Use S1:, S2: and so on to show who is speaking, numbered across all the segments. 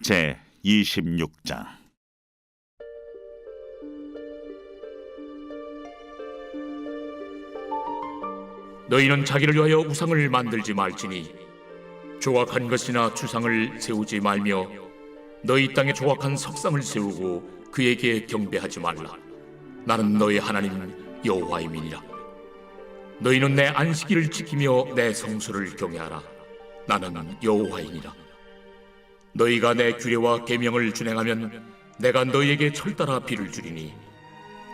S1: 제 26장.
S2: 너희는 자기를 위하여 우상을 만들지 말지니 조각한 것이나 주상을 세우지 말며 너희 땅에 조각한 석상을 세우고 그에게 경배하지 말라. 나는 너희 하나님 여호와임이니라. 너희는 내 안식일을 지키며 내 성소를 경외하라. 나는 여호와이니라. 너희가 내 규례와 계명을 준행하면 내가 너희에게 철따라 비를 주리니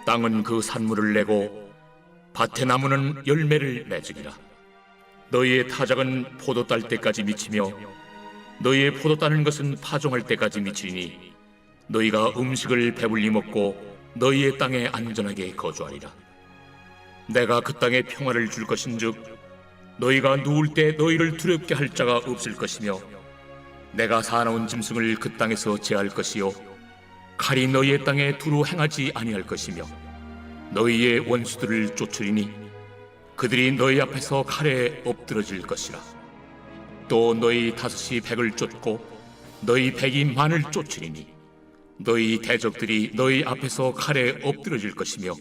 S2: 땅은 그 산물을 내고 밭의 나무는 열매를 맺으리라. 너희의 타작은 포도 딸 때까지 미치며 너희의 포도 따는 것은 파종할 때까지 미치리니 너희가 음식을 배불리 먹고 너희의 땅에 안전하게 거주하리라. 내가 그 땅에 평화를 줄 것인즉 너희가 누울 때 너희를 두렵게 할 자가 없을 것이며 내가 사나운 짐승을 그 땅에서 제할 것이요 칼이 너희의 땅에 두루 행하지 아니할 것이며 너희의 원수들을 쫓으리니 그들이 너희 앞에서 칼에 엎드러질 것이라. 또 너희 다섯이 백을 쫓고 너희 백이 만을 쫓으리니 너희 대적들이 너희 앞에서 칼에 엎드러질 것이며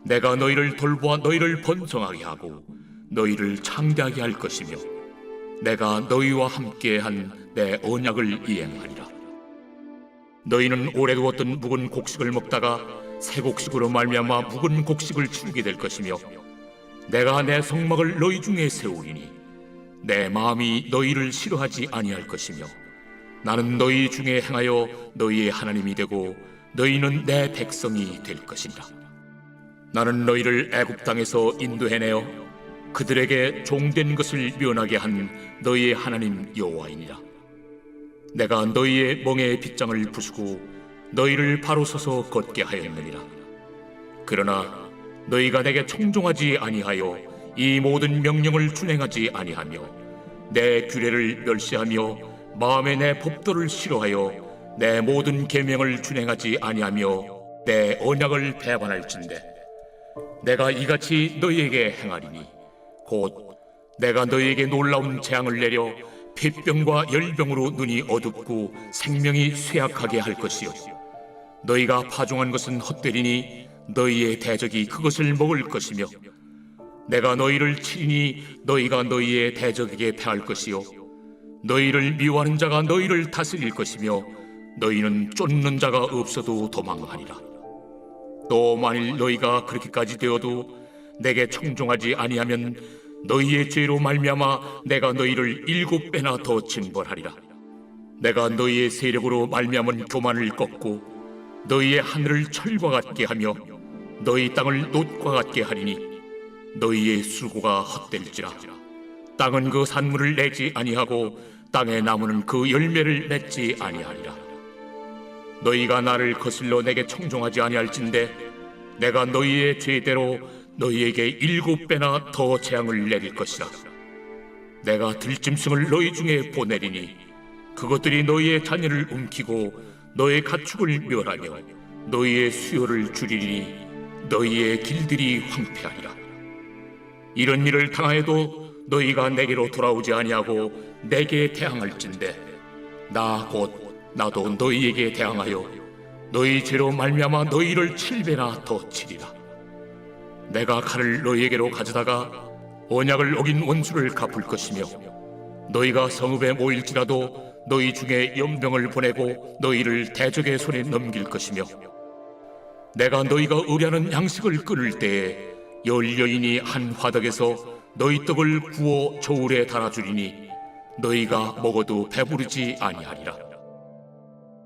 S2: 내가 너희를 돌보아 너희를 번성하게 하고 너희를 창대하게 할 것이며 내가 너희와 함께 한 내 언약을 이행하리라. 너희는 오래 두었던 묵은 곡식을 먹다가 새 곡식으로 말미암아 묵은 곡식을 치르게 될 것이며 내가 내 성막을 너희 중에 세우리니 내 마음이 너희를 싫어하지 아니할 것이며 나는 너희 중에 행하여 너희의 하나님이 되고 너희는 내 백성이 될 것이니라. 나는 너희를 애굽 땅에서 인도해내어 그들에게 종된 것을 면하게 한 너희의 하나님 여호와이니라. 내가 너희의 멍에의 빗장을 부수고 너희를 바로 서서 걷게 하였느니라. 그러나 너희가 내게 청종하지 아니하여 이 모든 명령을 준행하지 아니하며 내 규례를 멸시하며 마음에 내 법도를 싫어하여 내 모든 계명을 준행하지 아니하며 내 언약을 배반할진대 내가 이같이 너희에게 행하리니 곧 내가 너희에게 놀라운 재앙을 내려 폐병과 열병으로 눈이 어둡고 생명이 쇠약하게 할 것이요 너희가 파종한 것은 헛되리니 너희의 대적이 그것을 먹을 것이며 내가 너희를 치리니 너희가 너희의 대적에게 패할 것이요 너희를 미워하는 자가 너희를 다스릴 것이며 너희는 쫓는 자가 없어도 도망하리라. 또 만일 너희가 그렇게까지 되어도 내게 청종하지 아니하면 너희의 죄로 말미암아 내가 너희를 7배나 더 징벌하리라. 내가 너희의 세력으로 말미암은 교만을 꺾고 너희의 하늘을 철과 같게 하며 너희 땅을 놋과 같게 하리니 너희의 수고가 헛될지라. 땅은 그 산물을 내지 아니하고 땅의 나무는 그 열매를 맺지 아니하리라. 너희가 나를 거슬러 내게 청종하지 아니할진대 내가 너희의 죄대로 너희에게 7배나 더 재앙을 내릴 것이라. 내가 들짐승을 너희 중에 보내리니 그것들이 너희의 자녀를 움키고 너의 가축을 멸하며 너희의 수요를 줄이리니 너희의 길들이 황폐하리라. 이런 일을 당하여도 너희가 내게로 돌아오지 아니하고 내게 대항할진대 나 곧 나도 너희에게 대항하여 너희 죄로 말미암아 너희를 7배나 더 치리라. 내가 칼을 너희에게로 가져다가 언약을 어긴 원수를 갚을 것이며 너희가 성읍에 모일지라도 너희 중에 연병을 보내고 너희를 대적의 손에 넘길 것이며 내가 너희가 의뢰하는 양식을 끊을 때에 열 여인이 한 화덕에서 너희 떡을 구워 저울에 달아주리니 너희가 먹어도 배부르지 아니하리라.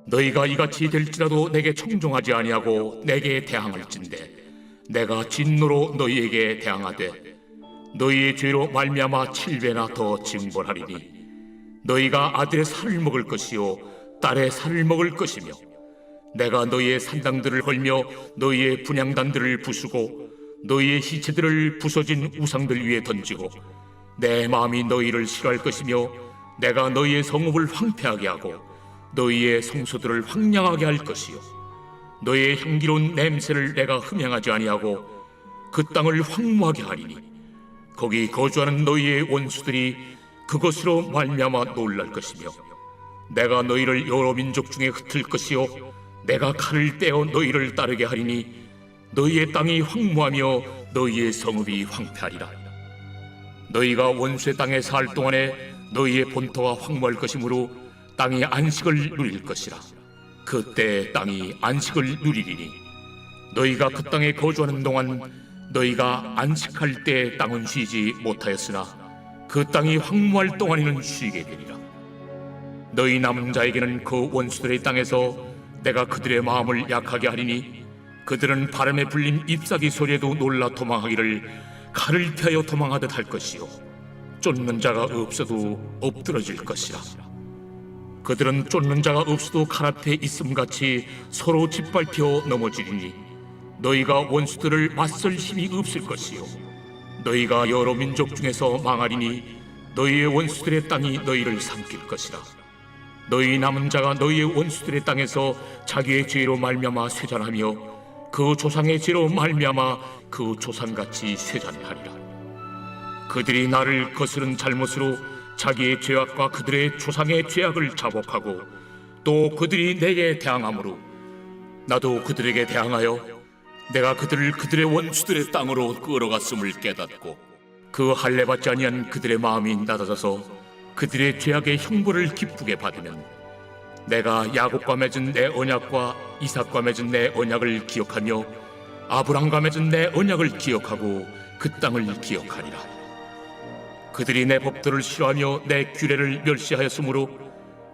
S2: 너희가 이같이 될지라도 내게 청종하지 아니하고 내게 대항할진대 내가 진노로 너희에게 대항하되 너희의 죄로 말미암아 7배나 더 징벌하리니 너희가 아들의 살을 먹을 것이요 딸의 살을 먹을 것이며 내가 너희의 산당들을 헐며 너희의 분향단들을 부수고 너희의 시체들을 부서진 우상들 위에 던지고 내 마음이 너희를 싫어할 것이며 내가 너희의 성읍을 황폐하게 하고 너희의 성소들을 황량하게 할 것이요 너희의 향기로운 냄새를 내가 흠향하지 아니하고 그 땅을 황무하게 하리니 거기 거주하는 너희의 원수들이 그것으로 말미암아 놀랄 것이며 내가 너희를 여러 민족 중에 흩을 것이요 내가 칼을 떼어 너희를 따르게 하리니 너희의 땅이 황무하며 너희의 성읍이 황폐하리라. 너희가 원수의 땅에 살 동안에 너희의 본토가 황무할 것이므로 땅이 안식을 누릴 것이라. 그때 땅이 안식을 누리리니 너희가 그 땅에 거주하는 동안 너희가 안식할 때 땅은 쉬지 못하였으나 그 땅이 황무할 동안에는 쉬게 되리라. 너희 남은 자에게는 그 원수들의 땅에서 내가 그들의 마음을 약하게 하리니 그들은 바람에 불린 잎사귀 소리에도 놀라 도망하기를 칼을 피하여 도망하듯 할 것이요 쫓는 자가 없어도 엎드러질 것이라. 그들은 쫓는 자가 없어도 칼 앞에 있음같이 서로 짓밟혀 넘어지리니 너희가 원수들을 맞설 힘이 없을 것이요 너희가 여러 민족 중에서 망하리니 너희의 원수들의 땅이 너희를 삼킬 것이라. 너희 남은 자가 너희의 원수들의 땅에서 자기의 죄로 말미암아 쇠잔하며 그 조상의 죄로 말미암아 그 조상같이 쇠잔하리라. 그들이 나를 거스른 잘못으로 자기의 죄악과 그들의 조상의 죄악을 자복하고 또 그들이 내게 대항함으로 나도 그들에게 대항하여 내가 그들을 그들의 원수들의 땅으로 끌어갔음을 깨닫고 그 할례 받지 아니한 그들의 마음이 낮아져서 그들의 죄악의 형벌을 기쁘게 받으면 내가 야곱과 맺은 내 언약과 이삭과 맺은 내 언약을 기억하며 아브람과 맺은 내 언약을 기억하고 그 땅을 기억하리라. 그들이 내 법도를 싫어하며 내 규례를 멸시하였으므로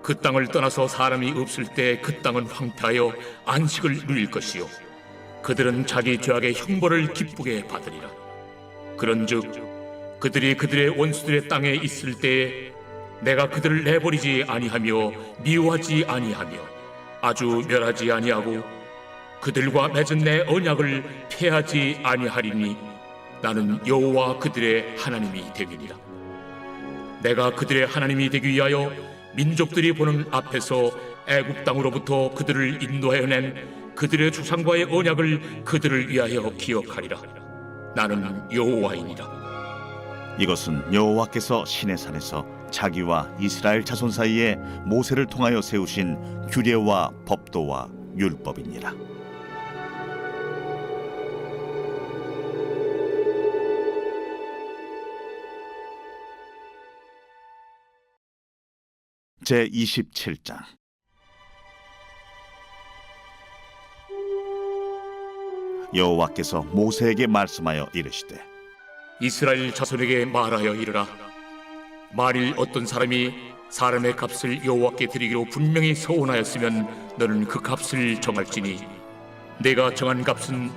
S2: 그 땅을 떠나서 사람이 없을 때 그 땅은 황폐하여 안식을 누릴 것이요 그들은 자기 죄악의 형벌을 기쁘게 받으리라. 그런즉 그들이 그들의 원수들의 땅에 있을 때에 내가 그들을 내버리지 아니하며 미워하지 아니하며 아주 멸하지 아니하고 그들과 맺은 내 언약을 폐하지 아니하리니 나는 여호와 그들의 하나님이 되리니라. 내가 그들의 하나님이 되기 위하여 민족들이 보는 앞에서 애굽 땅으로부터 그들을 인도하여 낸 그들의 조상과의 언약을 그들을 위하여 기억하리라. 나는 여호와이니라.
S1: 이것은 여호와께서 시내산에서 자기와 이스라엘 자손 사이에 모세를 통하여 세우신 규례와 법도와 율법이니라. 제27장. 여호와께서 모세에게 말씀하여 이르시되
S2: 이스라엘 자손에게 말하여 이르라. 만일 어떤 사람이 사람의 값을 여호와께 드리기로 분명히 서원하였으면 너는 그 값을 정할지니 내가 정한 값은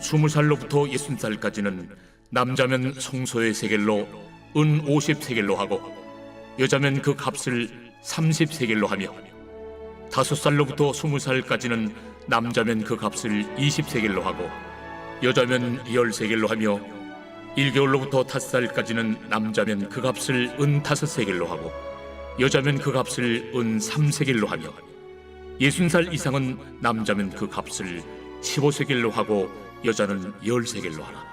S2: 20살로부터 60살까지는 남자면 성소의 세겔로 은 50세겔로 하고 여자면 그 값을 30세겔로 하며 5살로부터 20살까지는 남자면 그 값을 20세겔로 하고 여자면 10세겔로 하며 1개월로부터 5살까지는 남자면 그 값을 은 5세겔로 하고 여자면 그 값을 은 3세겔로 하며 60살 이상은 남자면 그 값을 15세겔로 하고 여자는 10세겔로 하라.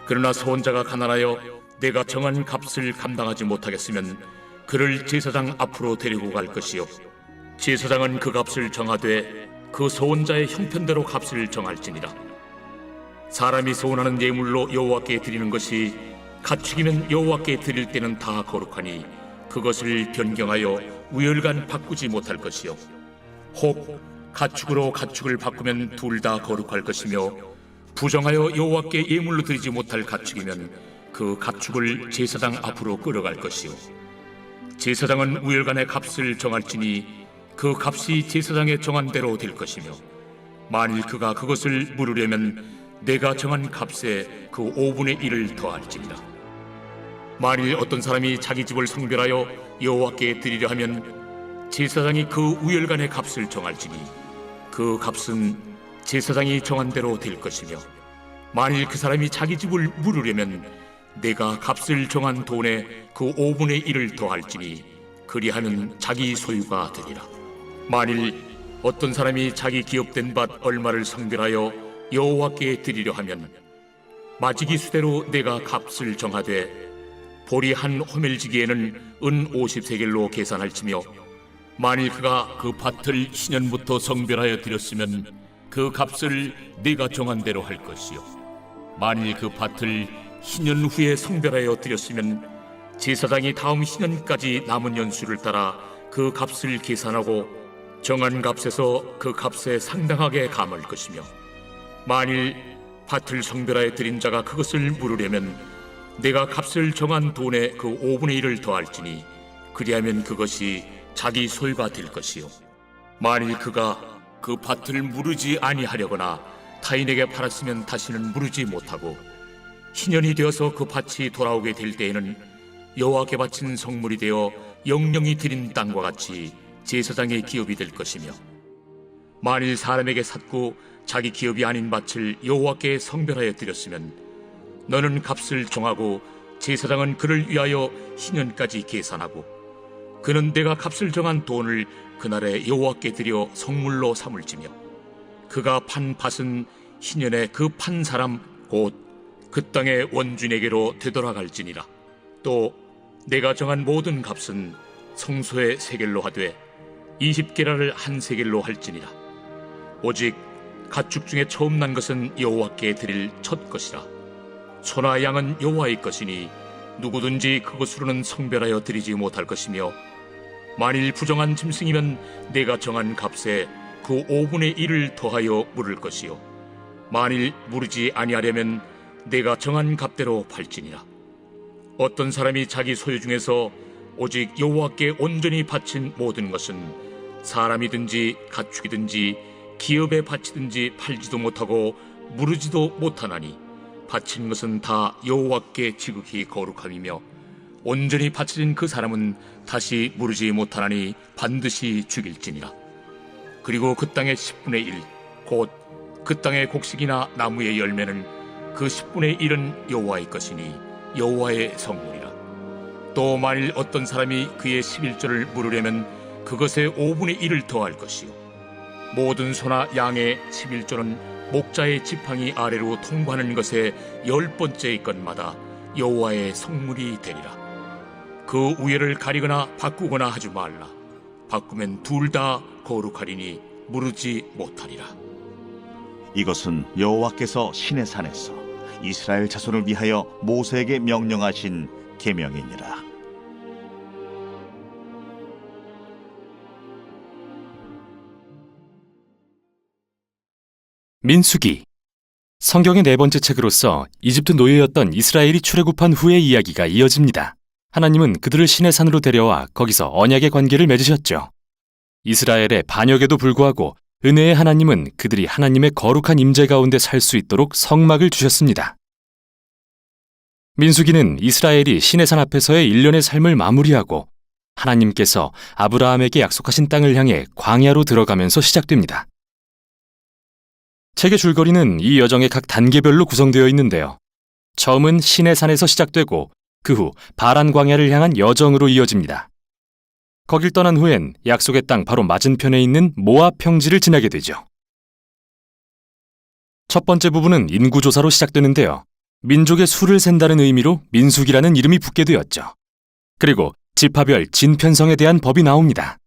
S2: 그러나 서원자가 가난하여 내가 정한 값을 감당하지 못하겠으면 그를 제사장 앞으로 데리고 갈 것이요 제사장은 그 값을 정하되 그 서원자의 형편대로 값을 정할지니라. 사람이 서원하는 예물로 여호와께 드리는 것이 가축이면 여호와께 드릴 때는 다 거룩하니 그것을 변경하여 우열간 바꾸지 못할 것이요 혹 가축으로 가축을 바꾸면 둘 다 거룩할 것이며 부정하여 여호와께 예물로 드리지 못할 가축이면 그 가축을 제사장 앞으로 끌어갈 것이요 제사장은 우열간의 값을 정할지니 그 값이 제사장의 정한 대로 될 것이며 만일 그가 그것을 물으려면 내가 정한 값에 그 5분의 1을 더할지니라. 만일 어떤 사람이 자기 집을 성별하여 여호와께 드리려 하면 제사장이 그 우열간의 값을 정할지니 그 값은 제사장이 정한 대로 될 것이며 만일 그 사람이 자기 집을 물으려면 내가 값을 정한 돈에 그 5분의 1을 더할지니 그리하면 자기 소유가 되리라. 만일 어떤 사람이 자기 기업된 밭 얼마를 성별하여 여호와께 드리려 하면 마지기 수대로 내가 값을 정하되 보리 한 호멜지기에는 은 50세겔로 계산할지며 만일 그가 그 밭을 신년부터 성별하여 드렸으면 그 값을 네가 정한 대로 할 것이요 만일 그 밭을 신년 후에 성별하여 드렸으면 제사장이 다음 신년까지 남은 연수를 따라 그 값을 계산하고 정한 값에서 그 값에 상당하게 감할 것이며 만일 밭을 성별하여 드린 자가 그것을 물으려면 내가 값을 정한 돈의 그 5분의 1을 더할지니 그리하면 그것이 자기 소유가 될 것이요 만일 그가 그 밭을 무르지 아니하려거나 타인에게 팔았으면 다시는 무르지 못하고 신년이 되어서 그 밭이 돌아오게 될 때에는 여호와께 바친 성물이 되어 영령이 드린 땅과 같이 제사장의 기업이 될 것이며 만일 사람에게 샀고 자기 기업이 아닌 밭을 여호와께 성별하여 드렸으면 너는 값을 정하고 제사장은 그를 위하여 신년까지 계산하고 그는 내가 값을 정한 돈을 그날에 여호와께 드려 성물로 삼을지며 그가 판 밭은 신년에 그 판 사람 곧 그 땅의 원주인에게로 되돌아갈지니라. 또 내가 정한 모든 값은 성소의 세겔로 하되 20게라를 한 세겔로 할지니라. 오직 가축 중에 처음 난 것은 여호와께 드릴 첫 것이라. 소나 양은 여호와의 것이니 누구든지 그것으로는 성별하여 드리지 못할 것이며 만일 부정한 짐승이면 내가 정한 값에 그 5분의 1을 더하여 물을 것이요 만일 무르지 아니하려면 내가 정한 값대로 팔지니라. 어떤 사람이 자기 소유 중에서 오직 여호와께 온전히 바친 모든 것은 사람이든지 가축이든지 기업에 바치든지 팔지도 못하고 무르지도 못하나니 바친 것은 다 여호와께 지극히 거룩함이며 온전히 바쳐진 그 사람은 다시 무르지 못하나니 반드시 죽일지니라. 그리고 그 땅의 10분의 1 곧 그 땅의 곡식이나 나무의 열매는 그 10분의 1은 여호와의 것이니 여호와의 성물이라. 또 만일 어떤 사람이 그의 11조를 물으려면 그것의 5분의 1을 더할 것이요 모든 소나 양의 11조는 목자의 지팡이 아래로 통과하는 것의 10번째의 것마다 여호와의 성물이 되리라. 그 우열을 가리거나 바꾸거나 하지 말라. 바꾸면 둘 다 거룩하리니 무르지 못하리라.
S1: 이것은 여호와께서 시내산에서 이스라엘 자손을 위하여 모세에게 명령하신 계명이니라.
S3: 민수기. 성경의 네 번째 책으로서 이집트 노예였던 이스라엘이 출애굽한 후의 이야기가 이어집니다. 하나님은 그들을 시내산으로 데려와 거기서 언약의 관계를 맺으셨죠. 이스라엘의 반역에도 불구하고 은혜의 하나님은 그들이 하나님의 거룩한 임재 가운데 살 수 있도록 성막을 주셨습니다. 민수기는 이스라엘이 시내산 앞에서의 일련의 삶을 마무리하고 하나님께서 아브라함에게 약속하신 땅을 향해 광야로 들어가면서 시작됩니다. 책의 줄거리는 이 여정의 각 단계별로 구성되어 있는데요. 처음은 시내산에서 시작되고 그 후 바란 광야를 향한 여정으로 이어집니다. 거길 떠난 후엔 약속의 땅 바로 맞은편에 있는 모압 평지를 지나게 되죠. 첫 번째 부분은 인구조사로 시작되는데요. 민족의 수를 센다는 의미로 민수기라는 이름이 붙게 되었죠. 그리고 지파별 진편성에 대한 법이 나옵니다.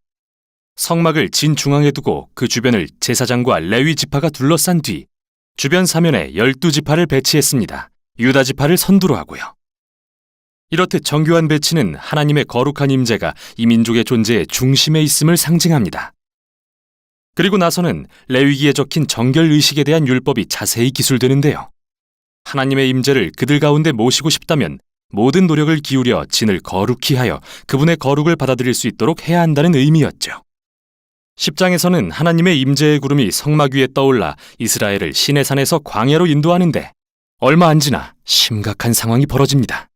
S3: 성막을 진중앙에 두고 그 주변을 제사장과 레위 지파가 둘러싼 뒤 주변 사면에 12지파를 배치했습니다. 유다 지파를 선두로 하고요. 이렇듯 정교한 배치는 하나님의 거룩한 임재가 이 민족의 존재의 중심에 있음을 상징합니다. 그리고 나서는 레위기에 적힌 정결의식에 대한 율법이 자세히 기술되는데요. 하나님의 임재를 그들 가운데 모시고 싶다면 모든 노력을 기울여 진을 거룩히 하여 그분의 거룩을 받아들일 수 있도록 해야 한다는 의미였죠. 10장에서는 하나님의 임재의 구름이 성막 위에 떠올라 이스라엘을 시내산에서 광야로 인도하는데 얼마 안 지나 심각한 상황이 벌어집니다.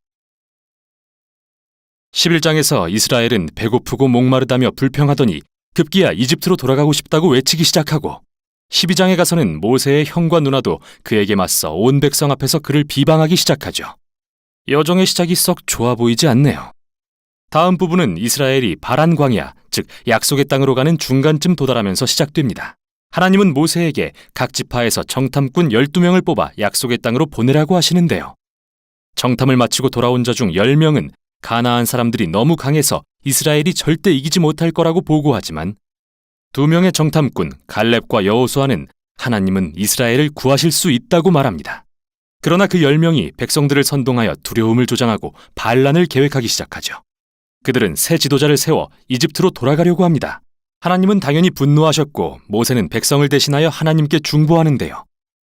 S3: 11장에서 이스라엘은 배고프고 목마르다며 불평하더니 급기야 이집트로 돌아가고 싶다고 외치기 시작하고 12장에 가서는 모세의 형과 누나도 그에게 맞서 온 백성 앞에서 그를 비방하기 시작하죠. 여정의 시작이 썩 좋아 보이지 않네요. 다음 부분은 이스라엘이 바란 광야, 즉 약속의 땅으로 가는 중간쯤 도달하면서 시작됩니다. 하나님은 모세에게 각 지파에서 정탐꾼 12명을 뽑아 약속의 땅으로 보내라고 하시는데요. 정탐을 마치고 돌아온 자 중 10명은 가나안 사람들이 너무 강해서 이스라엘이 절대 이기지 못할 거라고 보고하지만 두 명의 정탐꾼 갈렙과 여호수아는 하나님은 이스라엘을 구하실 수 있다고 말합니다. 그러나 그 10명이 백성들을 선동하여 두려움을 조장하고 반란을 계획하기 시작하죠. 그들은 새 지도자를 세워 이집트로 돌아가려고 합니다. 하나님은 당연히 분노하셨고 모세는 백성을 대신하여 하나님께 중보하는데요.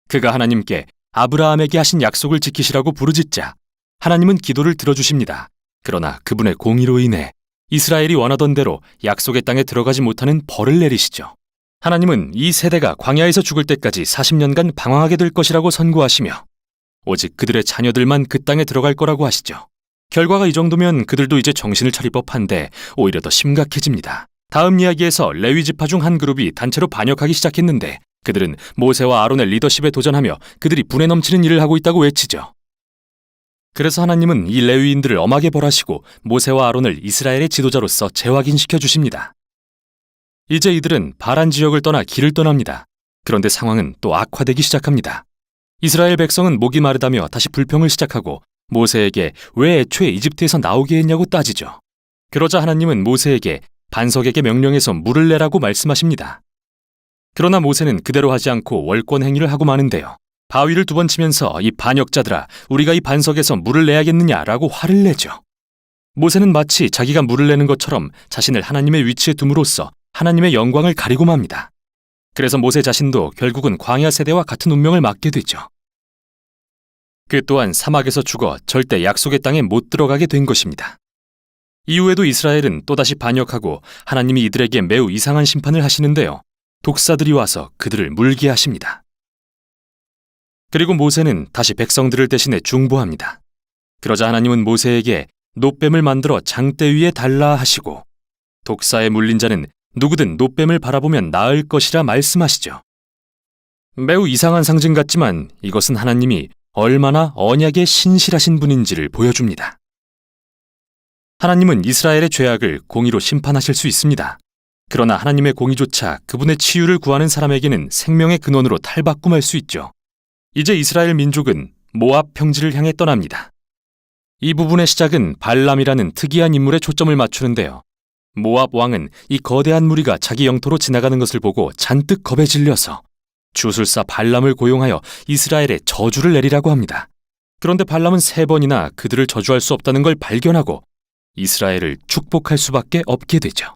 S3: 그가 하나님께 아브라함에게 하신 약속을 지키시라고 부르짖자 하나님은 기도를 들어주십니다. 그러나 그분의 공의로 인해 이스라엘이 원하던 대로 약속의 땅에 들어가지 못하는 벌을 내리시죠. 하나님은 이 세대가 광야에서 죽을 때까지 40년간 방황하게 될 것이라고 선고하시며 오직 그들의 자녀들만 그 땅에 들어갈 거라고 하시죠. 결과가 이 정도면 그들도 이제 정신을 차릴 법한데 오히려 더 심각해집니다. 다음 이야기에서 레위 지파 중 한 그룹이 단체로 반역하기 시작했는데 그들은 모세와 아론의 리더십에 도전하며 그들이 분에 넘치는 일을 하고 있다고 외치죠. 그래서 하나님은 이 레위인들을 엄하게 벌하시고 모세와 아론을 이스라엘의 지도자로서 재확인시켜 주십니다. 이제 이들은 바란 지역을 떠나 길을 떠납니다. 그런데 상황은 또 악화되기 시작합니다. 이스라엘 백성은 목이 마르다며 다시 불평을 시작하고 모세에게 왜 애초에 이집트에서 나오게 했냐고 따지죠. 그러자 하나님은 모세에게 반석에게 명령해서 물을 내라고 말씀하십니다. 그러나 모세는 그대로 하지 않고 월권 행위를 하고 마는데요. 바위를 2번 치면서 이 반역자들아 우리가 이 반석에서 물을 내야겠느냐라고 화를 내죠. 모세는 마치 자기가 물을 내는 것처럼 자신을 하나님의 위치에 둠으로써 하나님의 영광을 가리고 맙니다. 그래서 모세 자신도 결국은 광야 세대와 같은 운명을 맞게 되죠. 그 또한 사막에서 죽어 절대 약속의 땅에 못 들어가게 된 것입니다. 이후에도 이스라엘은 또다시 반역하고 하나님이 이들에게 매우 이상한 심판을 하시는데요. 독사들이 와서 그들을 물게 하십니다. 그리고 모세는 다시 백성들을 대신해 중보합니다. 그러자 하나님은 모세에게 놋뱀을 만들어 장대 위에 달라 하시고 독사에 물린 자는 누구든 놋뱀을 바라보면 나을 것이라 말씀하시죠. 매우 이상한 상징 같지만 이것은 하나님이 얼마나 언약에 신실하신 분인지를 보여줍니다. 하나님은 이스라엘의 죄악을 공의로 심판하실 수 있습니다. 그러나 하나님의 공의조차 그분의 치유를 구하는 사람에게는 생명의 근원으로 탈바꿈할 수 있죠. 이제 이스라엘 민족은 모압 평지를 향해 떠납니다. 이 부분의 시작은 발람이라는 특이한 인물에 초점을 맞추는데요. 모압 왕은 이 거대한 무리가 자기 영토로 지나가는 것을 보고 잔뜩 겁에 질려서 주술사 발람을 고용하여 이스라엘에 저주를 내리라고 합니다. 그런데 발람은 3번이나 그들을 저주할 수 없다는 걸 발견하고 이스라엘을 축복할 수밖에 없게 되죠.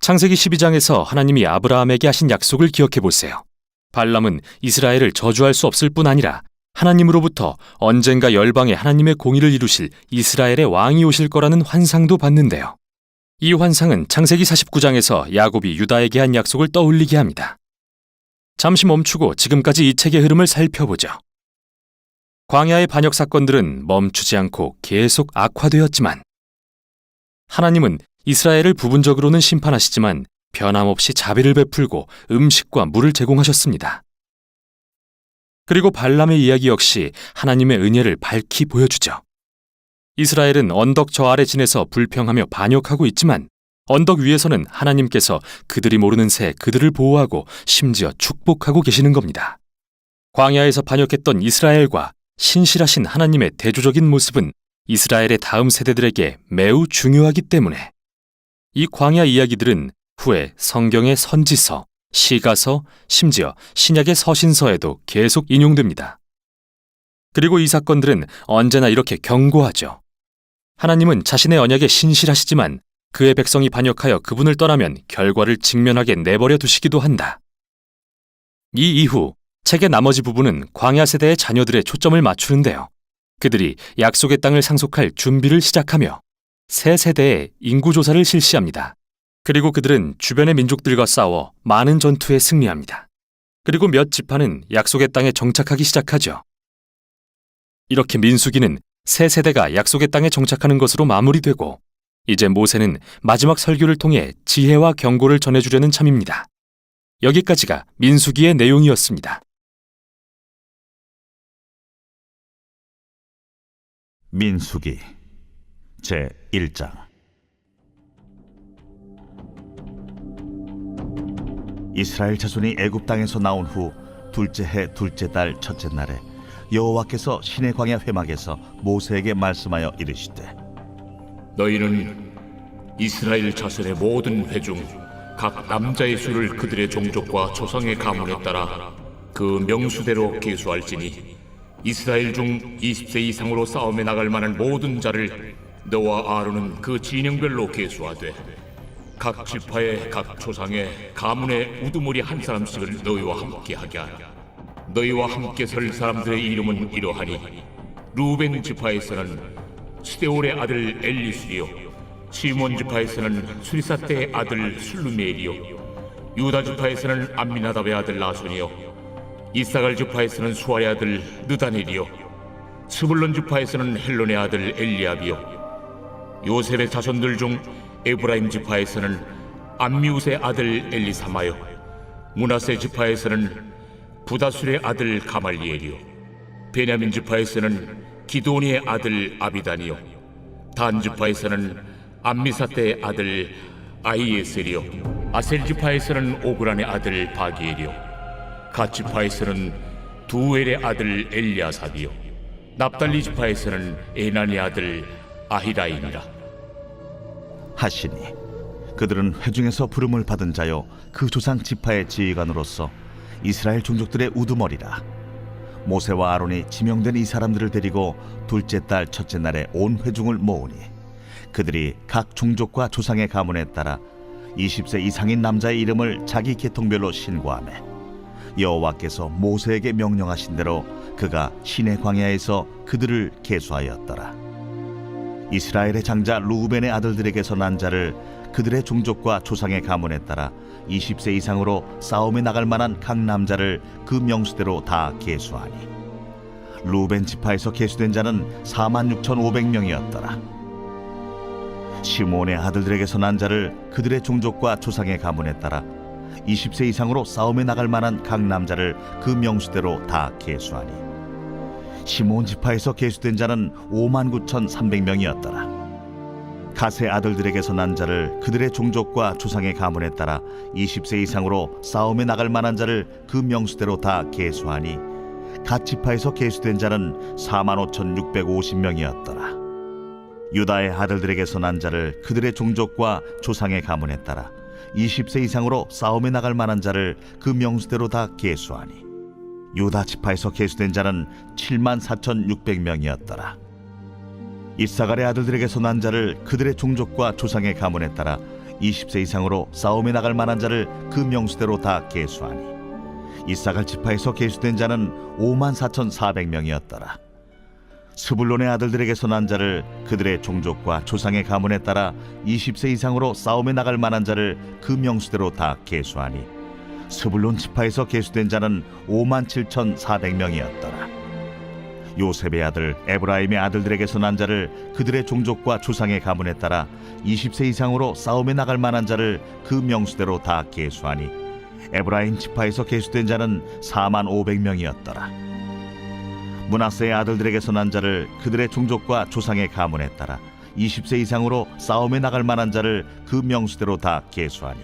S3: 창세기 12장에서 하나님이 아브라함에게 하신 약속을 기억해 보세요. 발람은 이스라엘을 저주할 수 없을 뿐 아니라 하나님으로부터 언젠가 열방에 하나님의 공의를 이루실 이스라엘의 왕이 오실 거라는 환상도 봤는데요. 이 환상은 창세기 49장에서 야곱이 유다에게 한 약속을 떠올리게 합니다. 잠시 멈추고 지금까지 이 책의 흐름을 살펴보죠. 광야의 반역 사건들은 멈추지 않고 계속 악화되었지만 하나님은 이스라엘을 부분적으로는 심판하시지만 변함없이 자비를 베풀고 음식과 물을 제공하셨습니다. 그리고 발람의 이야기 역시 하나님의 은혜를 밝히 보여주죠. 이스라엘은 언덕 저 아래 지내서 불평하며 반역하고 있지만 언덕 위에서는 하나님께서 그들이 모르는 새 그들을 보호하고 심지어 축복하고 계시는 겁니다. 광야에서 반역했던 이스라엘과 신실하신 하나님의 대조적인 모습은 이스라엘의 다음 세대들에게 매우 중요하기 때문에 이 광야 이야기들은 후에 성경의 선지서, 시가서, 심지어 신약의 서신서에도 계속 인용됩니다. 그리고 이 사건들은 언제나 이렇게 경고하죠. 하나님은 자신의 언약에 신실하시지만 그의 백성이 반역하여 그분을 떠나면 결과를 직면하게 내버려 두시기도 한다. 이 이후 책의 나머지 부분은 광야 세대의 자녀들의 초점을 맞추는데요. 그들이 약속의 땅을 상속할 준비를 시작하며 새 세대의 인구조사를 실시합니다. 그리고 그들은 주변의 민족들과 싸워 많은 전투에 승리합니다. 그리고 몇 지파는 약속의 땅에 정착하기 시작하죠. 이렇게 민수기는 새 세대가 약속의 땅에 정착하는 것으로 마무리되고 이제 모세는 마지막 설교를 통해 지혜와 경고를 전해주려는 참입니다. 여기까지가 민수기의 내용이었습니다.
S1: 민수기 제 1장. 이스라엘 자손이 애굽 땅에서 나온 후 둘째 해 둘째 달 첫째 날에 여호와께서 시내 광야 회막에서 모세에게 말씀하여 이르시되
S2: 너희는 이스라엘 자손의 모든 회중 각 남자의 수를 그들의 종족과 조상의 가문에 따라 그 명수대로 계수할지니 이스라엘 중 20세 이상으로 싸움에 나갈 만한 모든 자를 너와 아론은 그 진영별로 계수하되 각 지파의 각 조상의 가문의 우두머리 한 사람씩을 너희와 함께 하게 하라. 너희와 함께 설 사람들의 이름은 이러하니 루벤 지파에서는 스데올의 아들 엘리술이요 시몬 지파에서는 수리사떼의 아들 술루멜이요 유다 지파에서는 암미나답의 아들 나손이요 이사갈 지파에서는 수아의 아들 느다넬이요 스불론 지파에서는 헬론의 아들 엘리압이요 요셉의 자손들 중 에브라임 지파에서는 암미우스의 아들 엘리사마요 므낫세 지파에서는 부다술의 아들 가말리엘이요 베냐민 지파에서는 기도니의 아들 아비단이요 단 지파에서는 암미사떼의 아들 아이에셀이요 아셀 지파에서는 오그란의 아들 바기엘이요 갓 지파에서는 두엘의 아들 엘리아삽이요 납달리 지파에서는 에난의 아들 아히라인이라
S1: 하시니 그들은 회중에서 부름을 받은 자요 그 조상 지파의 지휘관으로서 이스라엘 종족들의 우두머리라. 모세와 아론이 지명된 이 사람들을 데리고 둘째 달 첫째 날에 온 회중을 모으니 그들이 각 종족과 조상의 가문에 따라 20세 이상인 남자의 이름을 자기 계통별로 신고하매 여호와께서 모세에게 명령하신 대로 그가 시내 광야에서 그들을 계수하였더라. 이스라엘의 장자 루벤의 아들들에게서 난 자를 그들의 종족과 조상의 가문에 따라 20세 이상으로 싸움에 나갈 만한 각 남자를 그 명수대로 다 계수하니 루벤 지파에서 계수된 자는 46,500명이었더라. 시몬의 아들들에게서 난 자를 그들의 종족과 조상의 가문에 따라 20세 이상으로 싸움에 나갈 만한 각 남자를 그 명수대로 다 계수하니 시몬 지파에서 계수된 자는 59,300명이었더라. 갓의 아들들에게서 난 자를 그들의 종족과 조상의 가문에 따라 20세 이상으로 싸움에 나갈 만한 자를 그 명수대로 다 계수하니 갓 지파에서 계수된 자는 45,650명이었더라. 유다의 아들들에게서 난 자를 그들의 종족과 조상의 가문에 따라 20세 이상으로 싸움에 나갈 만한 자를 그 명수대로 다 계수하니 유다 지파에서 계수된 자는 74,600명이었더라. 이사갈의 아들들에게서 난 자를 그들의 종족과 조상의 가문에 따라 20세 이상으로 싸움에 나갈 만한 자를 그 명수대로 다 계수하니 이사갈 지파에서 계수된 자는 54,400명이었더라. 스불론의 아들들에게서 난 자를 그들의 종족과 조상의 가문에 따라 20세 이상으로 싸움에 나갈 만한 자를 그 명수대로 다 계수하니 스불론 지파에서 계수된 자는 57,400명이었더라. 요셉의 아들 에브라임의 아들들에게서 난 자를 그들의 종족과 조상의 가문에 따라 20세 이상으로 싸움에 나갈 만한 자를 그 명수대로 다 계수하니 에브라임 지파에서 계수된 자는 45,500명이었더라. 므낫세의 아들들에게서 난 자를 그들의 종족과 조상의 가문에 따라 20세 이상으로 싸움에 나갈 만한 자를 그 명수대로 다 계수하니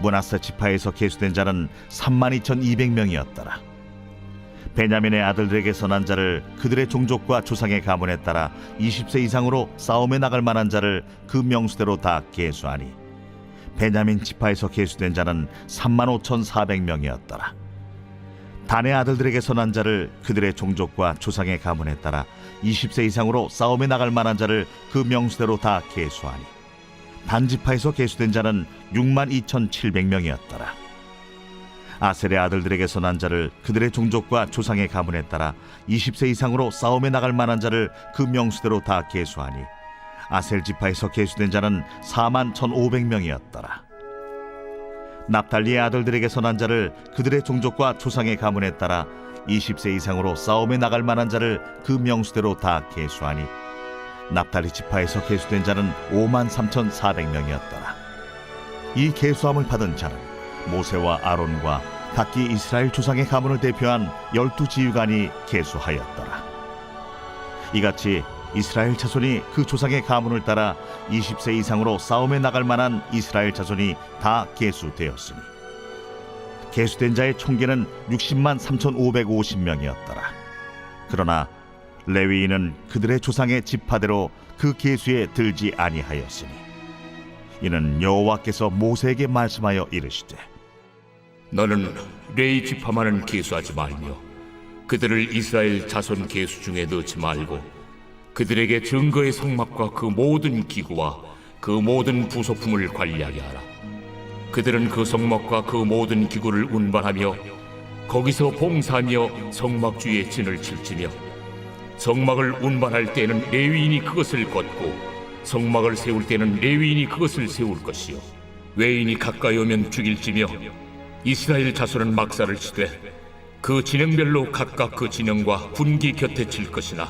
S1: 므낫세 지파에서 계수된 자는 32,200명이었더라. 베냐민의 아들들에게서 난 자를 그들의 종족과 조상의 가문에 따라 20세 이상으로 싸움에 나갈 만한 자를 그 명수대로 다 계수하니 베냐민 지파에서 계수된 자는 35,400명이었더라. 단의 아들들에게서 난 자를 그들의 종족과 조상의 가문에 따라 20세 이상으로 싸움에 나갈 만한 자를 그 명수대로 다 계수하니 단 지파에서 계수된 자는 62,700명이었더라. 아셀의 아들들에게서 난 자를 그들의 종족과 조상의 가문에 따라 20세 이상으로 싸움에 나갈 만한 자를 그 명수대로 다 계수하니 아셀 지파에서 계수된 자는 41,500명이었더라. 납달리의 아들들에게서 난 자를 그들의 종족과 조상의 가문에 따라 20세 이상으로 싸움에 나갈 만한 자를 그 명수대로 다 계수하니 납달리 지파에서 계수된 자는 53,400명이었더라. 이 계수함을 받은 자는 모세와 아론과 각기 이스라엘 조상의 가문을 대표한 12지휘관이 계수하였더라. 이같이 이스라엘 자손이 그 조상의 가문을 따라 20세 이상으로 싸움에 나갈 만한 이스라엘 자손이 다 계수되었으니 계수된 자의 총계는 603,550명이었더라. 그러나 레위인은 그들의 조상의 지파대로 그 계수에 들지 아니하였으니 이는 여호와께서 모세에게 말씀하여 이르시되
S2: 너는 레위 지파만은 계수하지 말며 그들을 이스라엘 자손 계수 중에 넣지 말고 그들에게 증거의 성막과 그 모든 기구와 그 모든 부속품을 관리하게 하라. 그들은 그 성막과 그 모든 기구를 운반하며 거기서 봉사하며 성막 주위에 진을 칠지며 성막을 운반할 때에는 레위인이 그것을 걷고 성막을 세울 때는 레위인이 그것을 세울 것이요 외인이 가까이 오면 죽일지며 이스라엘 자손은 막사를 치되 그 진영별로 각각 그 진영과 분기 곁에 칠 것이나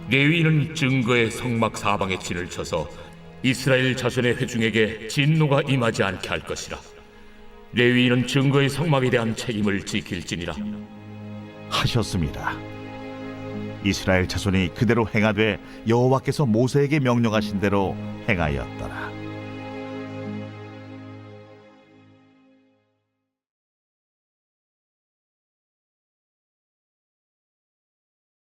S2: 레위인은 증거의 성막 사방에 진을 쳐서 이스라엘 자손의 회중에게 진노가 임하지 않게 할 것이라. 레위인은 증거의 성막에 대한 책임을 지킬지니라.
S1: 하셨습니다. 이스라엘 자손이 그대로 행하되 여호와께서 모세에게 명령하신 대로 행하였더라.